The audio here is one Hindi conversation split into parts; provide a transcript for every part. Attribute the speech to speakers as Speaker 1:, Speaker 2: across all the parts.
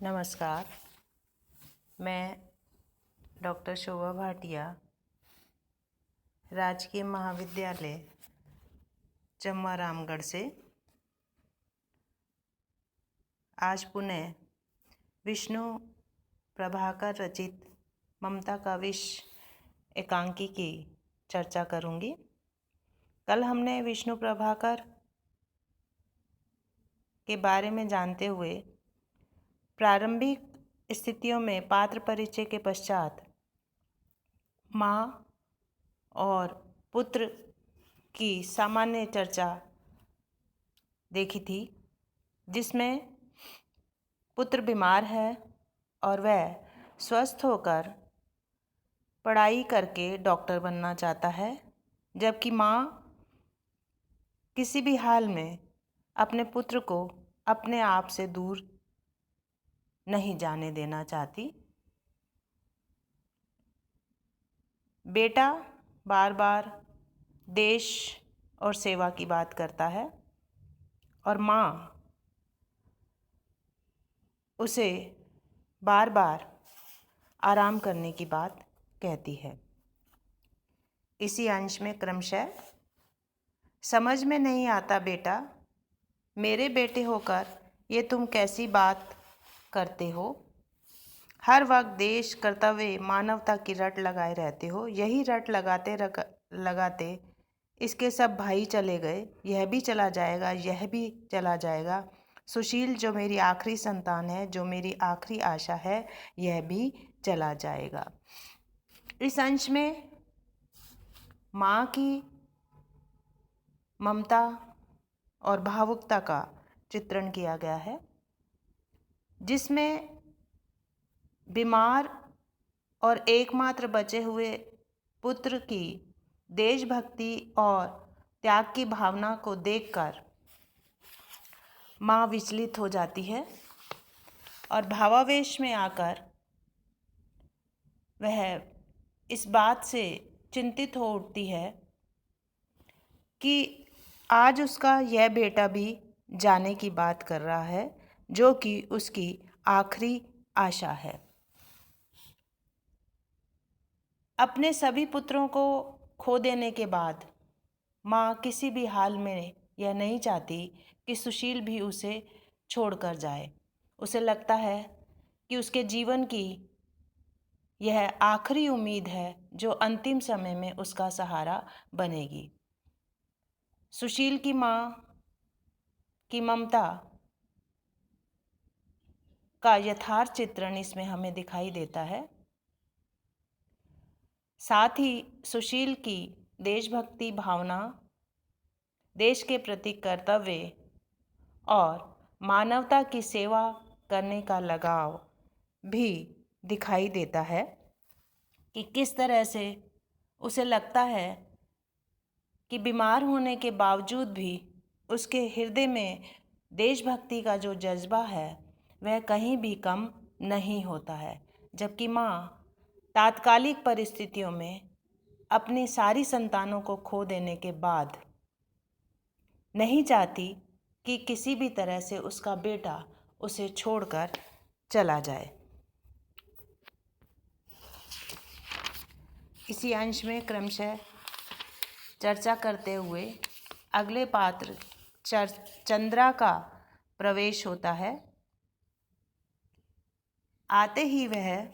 Speaker 1: नमस्कार। मैं डॉक्टर शोभा भाटिया, राजकीय महाविद्यालय जम्मा रामगढ़ से आज पुनः विष्णु प्रभाकर रचित ममता का विष एकांकी की चर्चा करूंगी। कल हमने विष्णु प्रभाकर के बारे में जानते हुए प्रारंभिक स्थितियों में पात्र परिचय के पश्चात माँ और पुत्र की सामान्य चर्चा देखी थी, जिसमें पुत्र बीमार है और वह स्वस्थ होकर पढ़ाई करके डॉक्टर बनना चाहता है, जबकि माँ किसी भी हाल में अपने पुत्र को अपने आप से दूर नहीं जाने देना चाहती। बेटा बार बार देश और सेवा की बात करता है और माँ उसे बार बार आराम करने की बात कहती है। इसी अंश में क्रमशः समझ में नहीं आता बेटा, मेरे बेटे होकर ये तुम कैसी बात करते हो। हर वक्त देश, कर्तव्य, मानवता की रट लगाए रहते हो। यही रट लगाते इसके सब भाई चले गए, यह भी चला जाएगा, यह भी चला जाएगा। सुशील जो मेरी आखिरी संतान है, जो मेरी आखिरी आशा है, यह भी चला जाएगा। इस अंश में माँ की ममता और भावुकता का चित्रण किया गया है, जिसमें बीमार और एकमात्र बचे हुए पुत्र की देशभक्ति और त्याग की भावना को देखकर माँ विचलित हो जाती है और भावावेश में आकर वह इस बात से चिंतित हो उठती है कि आज उसका यह बेटा भी जाने की बात कर रहा है, जो कि उसकी आखिरी आशा है। अपने सभी पुत्रों को खो देने के बाद माँ किसी भी हाल में यह नहीं चाहती कि सुशील भी उसे छोड़कर जाए। उसे लगता है कि उसके जीवन की यह आखिरी उम्मीद है जो अंतिम समय में उसका सहारा बनेगी। सुशील की माँ की ममता का यथार्थ चित्रण इसमें हमें दिखाई देता है। साथ ही सुशील की देशभक्ति भावना, देश के प्रति कर्तव्य और मानवता की सेवा करने का लगाव भी दिखाई देता है कि किस तरह से उसे लगता है कि बीमार होने के बावजूद भी उसके हृदय में देशभक्ति का जो जज्बा है वह कहीं भी कम नहीं होता है, जबकि माँ तात्कालिक परिस्थितियों में अपनी सारी संतानों को खो देने के बाद नहीं चाहती कि किसी भी तरह से उसका बेटा उसे छोड़कर चला जाए। इसी अंश में क्रमशः चर्चा करते हुए अगले पात्र चंद्रा का प्रवेश होता है। आते ही वह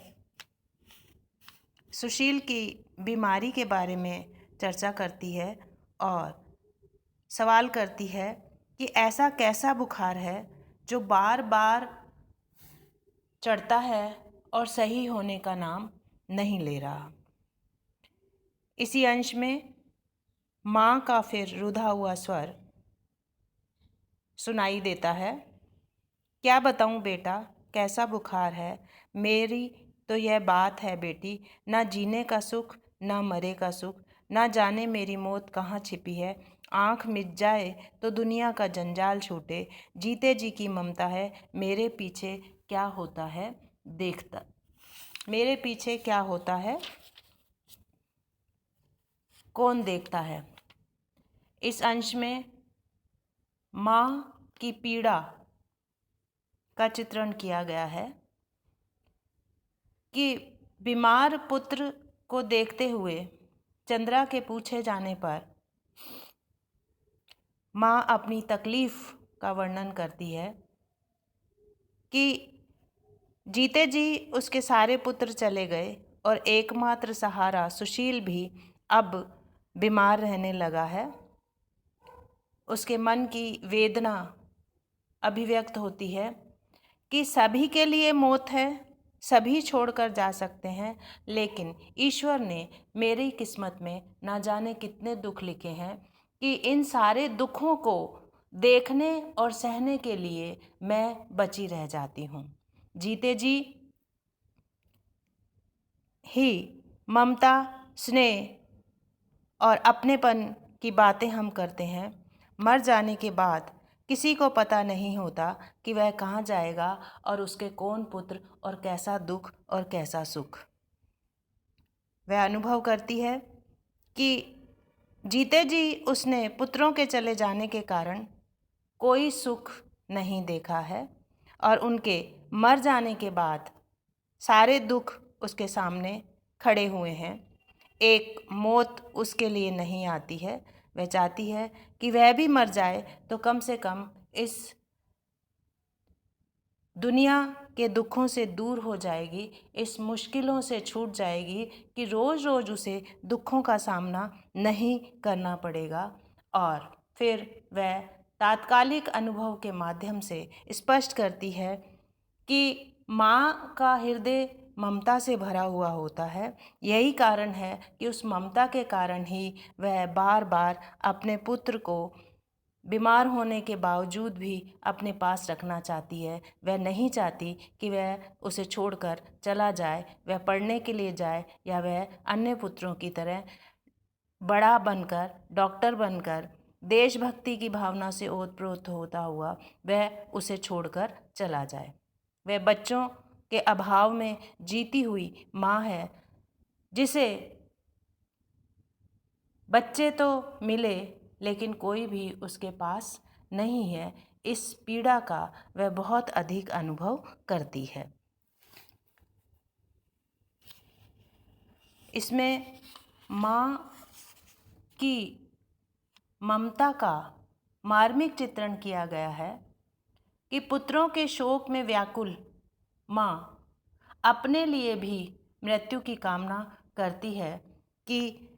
Speaker 1: सुशील की बीमारी के बारे में चर्चा करती है और सवाल करती है कि ऐसा कैसा बुखार है जो बार बार चढ़ता है और सही होने का नाम नहीं ले रहा। इसी अंश में माँ का फिर रुधा हुआ स्वर सुनाई देता है। क्या बताऊँ बेटा, कैसा बुखार है। मेरी तो यह बात है बेटी, ना जीने का सुख ना मरे का सुख, ना जाने मेरी मौत कहाँ छिपी है। आँख मिच जाए तो दुनिया का जंजाल छूटे, जीते जी की ममता है, मेरे पीछे क्या होता है देखता, मेरे पीछे क्या होता है कौन देखता है। इस अंश में माँ की पीड़ा का चित्रण किया गया है कि बीमार पुत्र को देखते हुए चंद्रा के पूछे जाने पर माँ अपनी तकलीफ का वर्णन करती है कि जीते जी उसके सारे पुत्र चले गए और एकमात्र सहारा सुशील भी अब बीमार रहने लगा है। उसके मन की वेदना अभिव्यक्त होती है कि सभी के लिए मौत है, सभी छोड़कर जा सकते हैं, लेकिन ईश्वर ने मेरी किस्मत में ना जाने कितने दुख लिखे हैं कि इन सारे दुखों को देखने और सहने के लिए मैं बची रह जाती हूँ। जीते जी ही ममता, स्नेह और अपनेपन की बातें हम करते हैं। मर जाने के बाद किसी को पता नहीं होता कि वह कहाँ जाएगा और उसके कौन पुत्र और कैसा दुख और कैसा सुख। वह अनुभव करती है कि जीते जी उसने पुत्रों के चले जाने के कारण कोई सुख नहीं देखा है और उनके मर जाने के बाद सारे दुख उसके सामने खड़े हुए हैं। एक मौत उसके लिए नहीं आती है। वह चाहती है कि वह भी मर जाए तो कम से कम इस दुनिया के दुखों से दूर हो जाएगी, इस मुश्किलों से छूट जाएगी कि रोज़ रोज़ उसे दुखों का सामना नहीं करना पड़ेगा। और फिर वह तात्कालिक अनुभव के माध्यम से स्पष्ट करती है कि माँ का हृदय ममता से भरा हुआ होता है। यही कारण है कि उस ममता के कारण ही वह बार बार अपने पुत्र को बीमार होने के बावजूद भी अपने पास रखना चाहती है। वह नहीं चाहती कि वह उसे छोड़कर चला जाए, वह पढ़ने के लिए जाए या वह अन्य पुत्रों की तरह बड़ा बनकर, डॉक्टर बनकर, देशभक्ति की भावना से ओतप्रोत होता हुआ वह उसे छोड़कर चला जाए। वह बच्चों के अभाव में जीती हुई माँ है, जिसे बच्चे तो मिले लेकिन कोई भी उसके पास नहीं है। इस पीड़ा का वह बहुत अधिक अनुभव करती है। इसमें माँ की ममता का मार्मिक चित्रण किया गया है कि पुत्रों के शोक में व्याकुल माँ अपने लिए भी मृत्यु की कामना करती है कि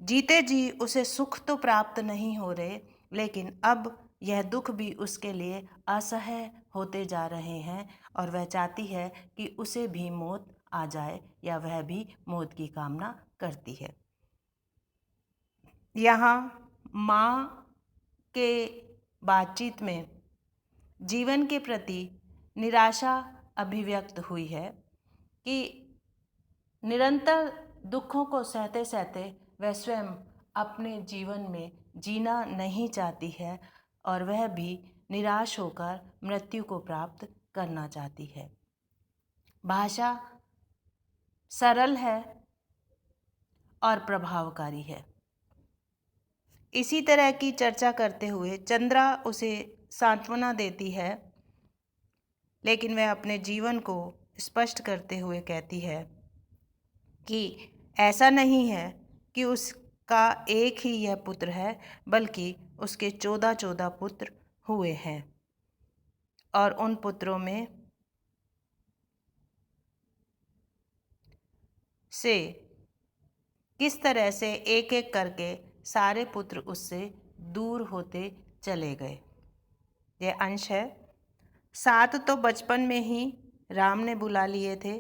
Speaker 1: जीते जी उसे सुख तो प्राप्त नहीं हो रहे, लेकिन अब यह दुख भी उसके लिए असह्य होते जा रहे हैं और वह चाहती है कि उसे भी मौत आ जाए या वह भी मौत की कामना करती है। यहाँ माँ के बातचीत में जीवन के प्रति निराशा अभिव्यक्त हुई है कि निरंतर दुखों को सहते सहते वह स्वयं अपने जीवन में जीना नहीं चाहती है और वह भी निराश होकर मृत्यु को प्राप्त करना चाहती है। भाषा सरल है और प्रभावकारी है। इसी तरह की चर्चा करते हुए चंद्रा उसे सांत्वना देती है, लेकिन वह अपने जीवन को स्पष्ट करते हुए कहती है कि ऐसा नहीं है कि उसका एक ही यह पुत्र है, बल्कि उसके 14 पुत्र हुए हैं और उन पुत्रों में से किस तरह से एक एक करके सारे पुत्र उससे दूर होते चले गए। यह अंश है। 7 तो बचपन में ही राम ने बुला लिए थे,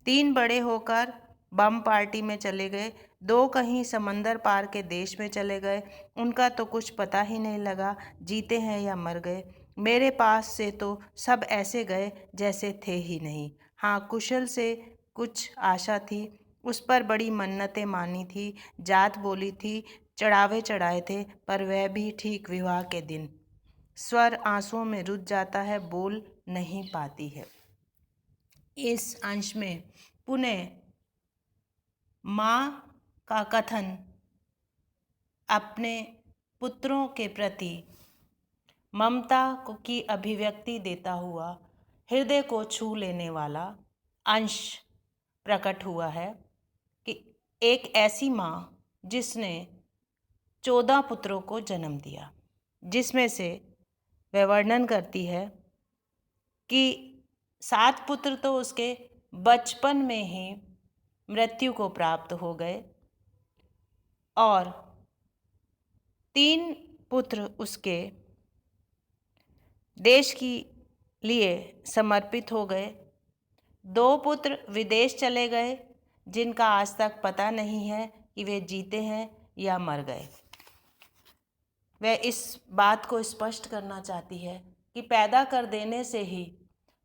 Speaker 1: 3 बड़े होकर बम पार्टी में चले गए, 2 कहीं समंदर पार के देश में चले गए, उनका तो कुछ पता ही नहीं लगा जीते हैं या मर गए। मेरे पास से तो सब ऐसे गए जैसे थे ही नहीं। हाँ, कुशल से कुछ आशा थी, उस पर बड़ी मन्नतें मानी थी, जात बोली थी, चढ़ावे चढ़ाए थे, पर वह भी ठीक विवाह के दिन। स्वर आंसुओं में रुझ जाता है, बोल नहीं पाती है। इस अंश में पुनः माँ का कथन अपने पुत्रों के प्रति ममता की अभिव्यक्ति देता हुआ हृदय को छू लेने वाला अंश प्रकट हुआ है कि एक ऐसी माँ जिसने 14 पुत्रों को जन्म दिया, जिसमें से वह वर्णन करती है कि 7 पुत्र तो उसके बचपन में ही मृत्यु को प्राप्त हो गए और 3 पुत्र उसके देश की लिए समर्पित हो गए। 2 पुत्र विदेश चले गए, जिनका आज तक पता नहीं है कि वे जीते हैं या मर गए। वह इस बात को स्पष्ट करना चाहती है कि पैदा कर देने से ही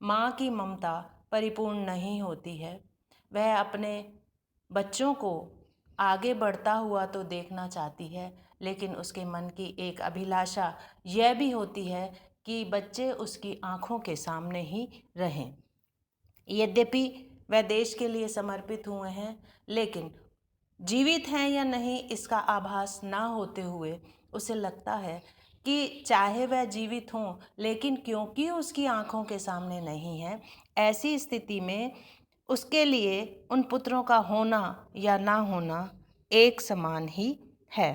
Speaker 1: माँ की ममता परिपूर्ण नहीं होती है। वह अपने बच्चों को आगे बढ़ता हुआ तो देखना चाहती है, लेकिन उसके मन की एक अभिलाषा यह भी होती है कि बच्चे उसकी आँखों के सामने ही रहें। यद्यपि वह देश के लिए समर्पित हुए हैं, लेकिन जीवित हैं या नहीं इसका आभास ना होते हुए उसे लगता है कि चाहे वह जीवित हों, लेकिन क्योंकि उसकी आँखों के सामने नहीं है, ऐसी स्थिति में उसके लिए उन पुत्रों का होना या ना होना एक समान ही है।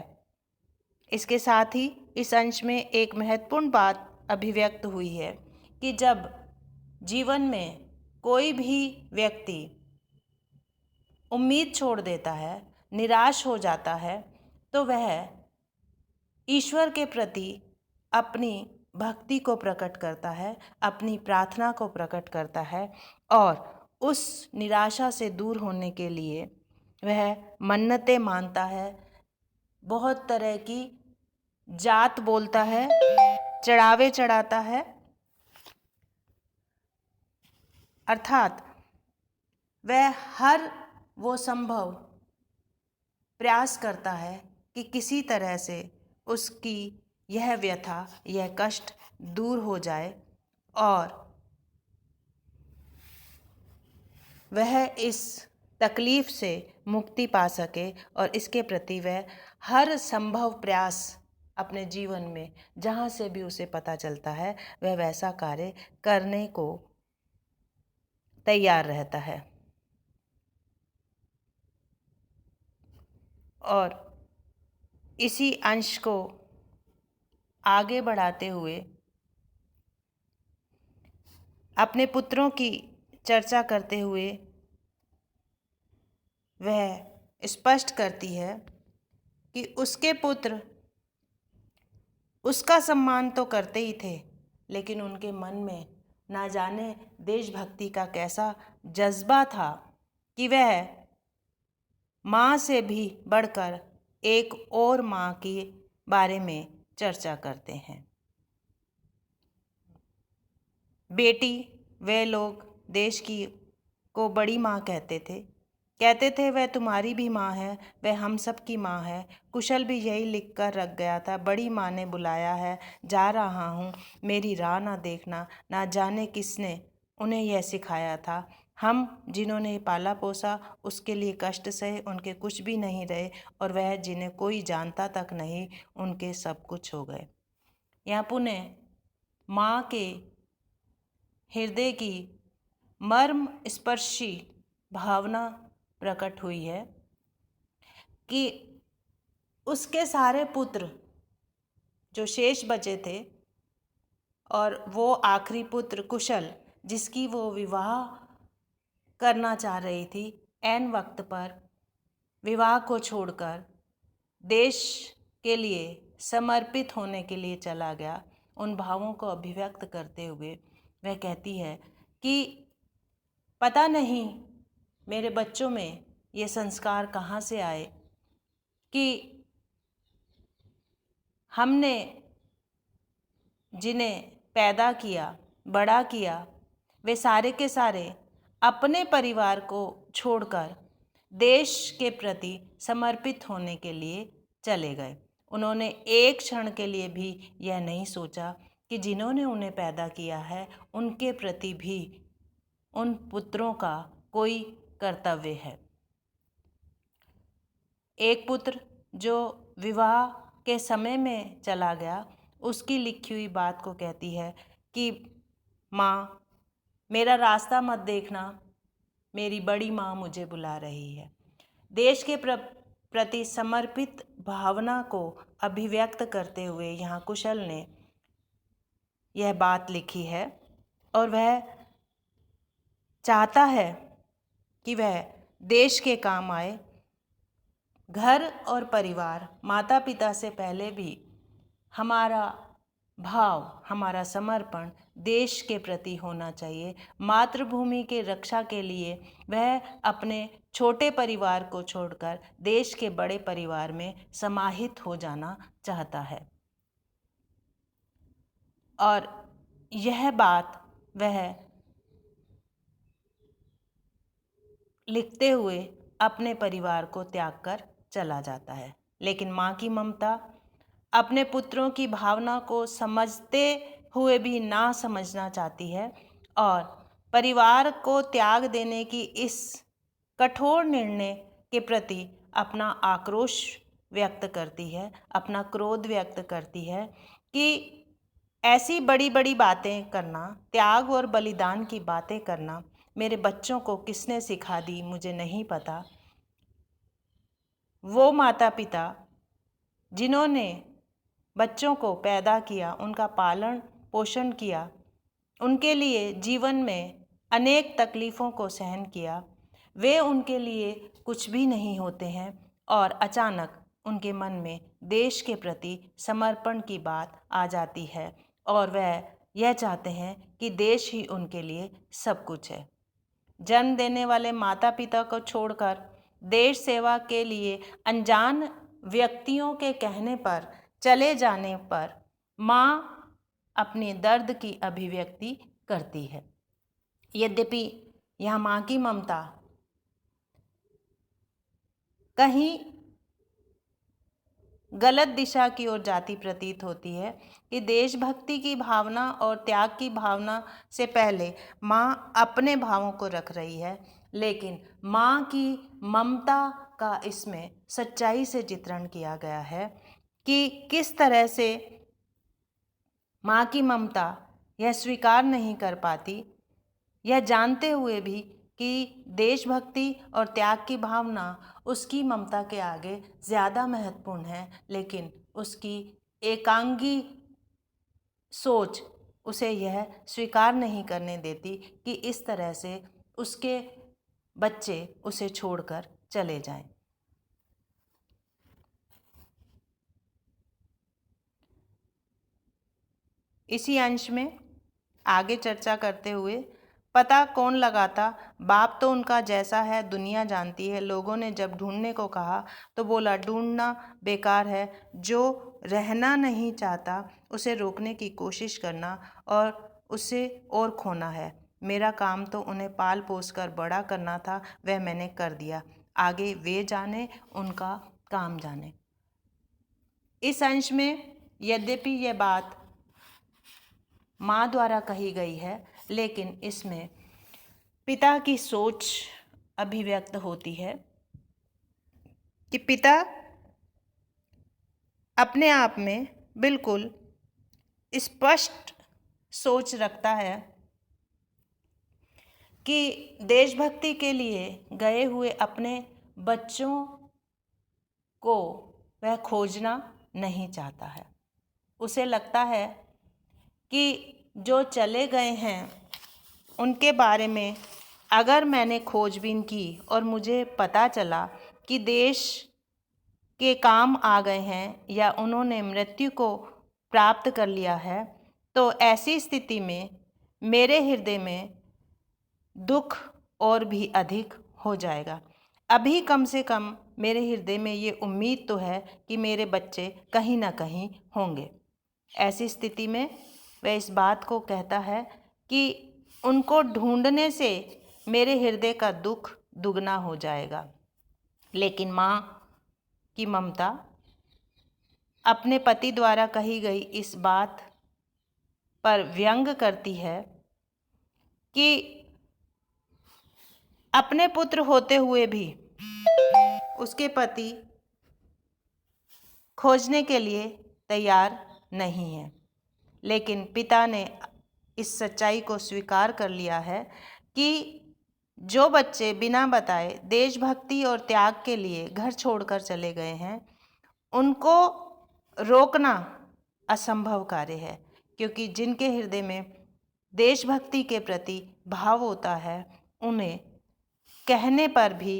Speaker 1: इसके साथ ही इस अंश में एक महत्वपूर्ण बात अभिव्यक्त हुई है कि जब जीवन में कोई भी व्यक्ति उम्मीद छोड़ देता है, निराश हो जाता है, तो वह ईश्वर के प्रति अपनी भक्ति को प्रकट करता है, अपनी प्रार्थना को प्रकट करता है और उस निराशा से दूर होने के लिए वह मन्नतें मानता है, बहुत तरह की जात बोलता है, चढ़ावे चढ़ाता है, अर्थात वह हर वो संभव प्रयास करता है कि किसी तरह से उसकी यह व्यथा, यह कष्ट दूर हो जाए और वह इस तकलीफ से मुक्ति पा सके और इसके प्रति वह हर संभव प्रयास अपने जीवन में जहाँ से भी उसे पता चलता है वह वैसा कार्य करने को तैयार रहता है। और इसी अंश को आगे बढ़ाते हुए अपने पुत्रों की चर्चा करते हुए वह स्पष्ट करती है कि उसके पुत्र उसका सम्मान तो करते ही थे, लेकिन उनके मन में ना जाने देशभक्ति का कैसा जज्बा था कि वह माँ से भी बढ़कर एक और माँ के बारे में चर्चा करते हैं। बेटी वे लोग देश की को बड़ी माँ कहते थे वह तुम्हारी भी माँ है, वह हम सब की माँ है। कुशल भी यही लिख कर रख गया था, बड़ी माँ ने बुलाया है, जा रहा हूँ, मेरी राह ना देखना। ना जाने किसने उन्हें यह सिखाया था। हम जिन्होंने पाला पोसा उसके लिए कष्ट सहे, उनके कुछ भी नहीं रहे और वह जिन्हें कोई जानता तक नहीं, उनके सब कुछ हो गए। यहाँ पुनः माँ के हृदय की मर्म स्पर्शी भावना प्रकट हुई है कि उसके सारे पुत्र जो शेष बचे थे और वो आखिरी पुत्र कुशल जिसकी वो विवाह करना चाह रही थी, ऐन वक्त पर विवाह को छोड़कर देश के लिए समर्पित होने के लिए चला गया। उन भावों को अभिव्यक्त करते हुए वह कहती है कि पता नहीं मेरे बच्चों में ये संस्कार कहाँ से आए कि हमने जिन्हें पैदा किया, बड़ा किया, वे सारे के सारे अपने परिवार को छोड़कर देश के प्रति समर्पित होने के लिए चले गए। उन्होंने एक क्षण के लिए भी यह नहीं सोचा कि जिन्होंने उन्हें पैदा किया है उनके प्रति भी उन पुत्रों का कोई कर्तव्य है। एक पुत्र जो विवाह के समय में चला गया, उसकी लिखी हुई बात को कहती है कि माँ, मेरा रास्ता मत देखना, मेरी बड़ी माँ मुझे बुला रही है। देश के प्रति समर्पित भावना को अभिव्यक्त करते हुए यहाँ कुशल ने यह बात लिखी है और वह चाहता है कि वह देश के काम आए। घर और परिवार, माता पिता से पहले भी हमारा भाव, हमारा समर्पण देश के प्रति होना चाहिए। मातृभूमि के रक्षा के लिए वह अपने छोटे परिवार को छोड़कर देश के बड़े परिवार में समाहित हो जाना चाहता है। और यह बात वह लिखते हुए अपने परिवार को त्याग कर चला जाता है। लेकिन माँ की ममता अपने पुत्रों की भावना को समझते हुए भी ना समझना चाहती है और परिवार को त्याग देने की इस कठोर निर्णय के प्रति अपना आक्रोश व्यक्त करती है, अपना क्रोध व्यक्त करती है कि ऐसी बड़ी बड़ी बातें करना, त्याग और बलिदान की बातें करना मेरे बच्चों को किसने सिखा दी मुझे नहीं पता। वो माता पिता जिन्होंने बच्चों को पैदा किया, उनका पालन पोषण किया, उनके लिए जीवन में अनेक तकलीफ़ों को सहन किया, वे उनके लिए कुछ भी नहीं होते हैं और अचानक उनके मन में देश के प्रति समर्पण की बात आ जाती है और वह यह चाहते हैं कि देश ही उनके लिए सब कुछ है। जन्म देने वाले माता पिता को छोड़कर देश सेवा के लिए अनजान व्यक्तियों के कहने पर चले जाने पर माँ अपने दर्द की अभिव्यक्ति करती है। यद्यपि यह माँ की ममता कहीं गलत दिशा की ओर जाती प्रतीत होती है कि देशभक्ति की भावना और त्याग की भावना से पहले माँ अपने भावों को रख रही है, लेकिन माँ की ममता का इसमें सच्चाई से चित्रण किया गया है कि किस तरह से माँ की ममता यह स्वीकार नहीं कर पाती, यह जानते हुए भी कि देशभक्ति और त्याग की भावना उसकी ममता के आगे ज़्यादा महत्वपूर्ण है, लेकिन उसकी एकांगी सोच उसे यह स्वीकार नहीं करने देती कि इस तरह से उसके बच्चे उसे छोड़कर चले जाएं। इसी अंश में आगे चर्चा करते हुए, पता कौन लगाता, बाप तो उनका जैसा है दुनिया जानती है। लोगों ने जब ढूंढने को कहा तो बोला ढूंढना बेकार है, जो रहना नहीं चाहता उसे रोकने की कोशिश करना और उसे और खोना है। मेरा काम तो उन्हें पाल पोस कर बड़ा करना था, वह मैंने कर दिया, आगे वे जाने, उनका काम जाने। इस अंश में यद्यपि यह बात माँ द्वारा कही गई है, लेकिन इसमें पिता की सोच अभिव्यक्त होती है कि पिता अपने आप में बिल्कुल स्पष्ट सोच रखता है कि देशभक्ति के लिए गए हुए अपने बच्चों को वह खोजना नहीं चाहता है। उसे लगता है कि जो चले गए हैं उनके बारे में अगर मैंने खोजबीन की और मुझे पता चला कि देश के काम आ गए हैं या उन्होंने मृत्यु को प्राप्त कर लिया है, तो ऐसी स्थिति में मेरे हृदय में दुख और भी अधिक हो जाएगा। अभी कम से कम मेरे हृदय में ये उम्मीद तो है कि मेरे बच्चे कहीं ना कहीं होंगे। ऐसी स्थिति में वह इस बात को कहता है कि उनको ढूंढने से मेरे हृदय का दुख दुगना हो जाएगा। लेकिन माँ की ममता अपने पति द्वारा कही गई इस बात पर व्यंग करती है कि अपने पुत्र होते हुए भी उसके पति खोजने के लिए तैयार नहीं है। लेकिन पिता ने इस सच्चाई को स्वीकार कर लिया है कि जो बच्चे बिना बताए देशभक्ति और त्याग के लिए घर छोड़कर चले गए हैं, उनको रोकना असंभव कार्य है, क्योंकि जिनके हृदय में देशभक्ति के प्रति भाव होता है, उन्हें कहने पर भी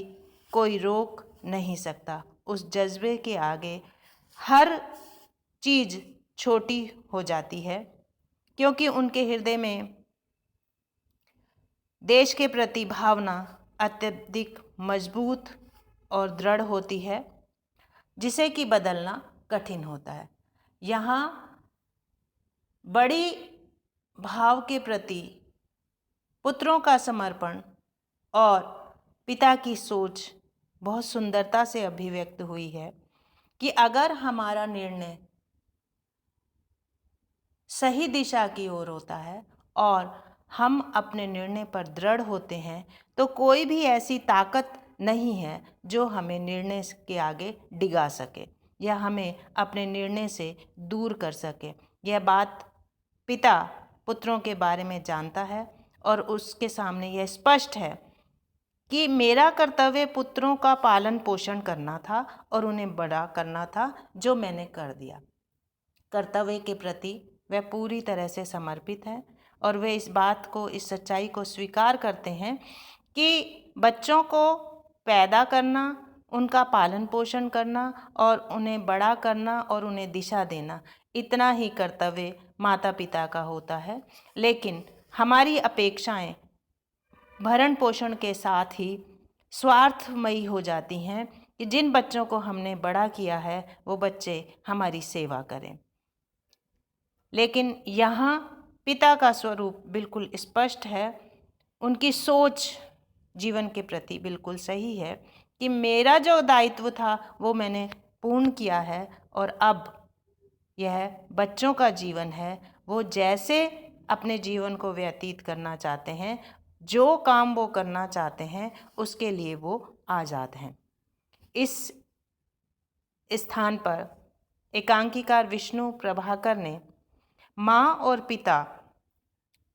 Speaker 1: कोई रोक नहीं सकता। उस जज्बे के आगे हर चीज़ छोटी हो जाती है, क्योंकि उनके हृदय में देश के प्रति भावना अत्यधिक मजबूत और दृढ़ होती है, जिसे कि बदलना कठिन होता है। यहाँ बड़ी भाव के प्रति पुत्रों का समर्पण और पिता की सोच बहुत सुंदरता से अभिव्यक्त हुई है कि अगर हमारा निर्णय सही दिशा की ओर होता है और हम अपने निर्णय पर दृढ़ होते हैं, तो कोई भी ऐसी ताकत नहीं है जो हमें निर्णय के आगे डिगा सके या हमें अपने निर्णय से दूर कर सके। यह बात पिता पुत्रों के बारे में जानता है और उसके सामने यह स्पष्ट है कि मेरा कर्तव्य पुत्रों का पालन पोषण करना था और उन्हें बड़ा करना था, जो मैंने कर दिया। कर्तव्य के प्रति वह पूरी तरह से समर्पित हैं और वे इस बात को, इस सच्चाई को स्वीकार करते हैं कि बच्चों को पैदा करना, उनका पालन पोषण करना और उन्हें बड़ा करना और उन्हें दिशा देना, इतना ही कर्तव्य माता पिता का होता है। लेकिन हमारी अपेक्षाएं भरण पोषण के साथ ही स्वार्थमयी हो जाती हैं कि जिन बच्चों को हमने बड़ा किया है वो बच्चे हमारी सेवा करें। लेकिन यहाँ पिता का स्वरूप बिल्कुल स्पष्ट है, उनकी सोच जीवन के प्रति बिल्कुल सही है कि मेरा जो दायित्व था वो मैंने पूर्ण किया है और अब यह बच्चों का जीवन है। वो जैसे अपने जीवन को व्यतीत करना चाहते हैं, जो काम वो करना चाहते हैं, उसके लिए वो आज़ाद हैं। इस स्थान पर एकांकीकार विष्णु प्रभाकर ने माँ और पिता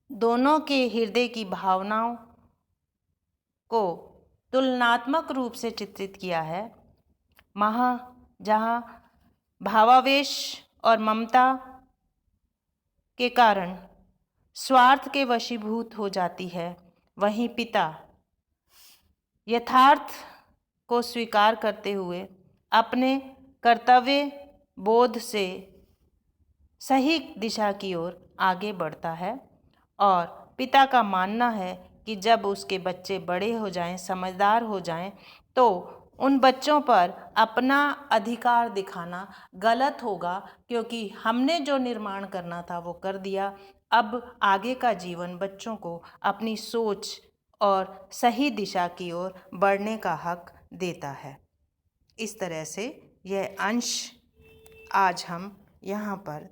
Speaker 1: दोनों के हृदय की भावनाओं को तुलनात्मक रूप से चित्रित किया है। माँ जहाँ भावावेश और ममता के कारण स्वार्थ के वशीभूत हो जाती है, वहीं पिता यथार्थ को स्वीकार करते हुए अपने कर्तव्य बोध से सही दिशा की ओर आगे बढ़ता है। और पिता का मानना है कि जब उसके बच्चे बड़े हो जाएं, समझदार हो जाएं, तो उन बच्चों पर अपना अधिकार दिखाना गलत होगा, क्योंकि हमने जो निर्माण करना था वो कर दिया। अब आगे का जीवन बच्चों को अपनी सोच और सही दिशा की ओर बढ़ने का हक देता है। इस तरह से यह अंश आज हम यहाँ पर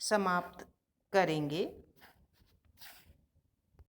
Speaker 1: समाप्त करेंगे।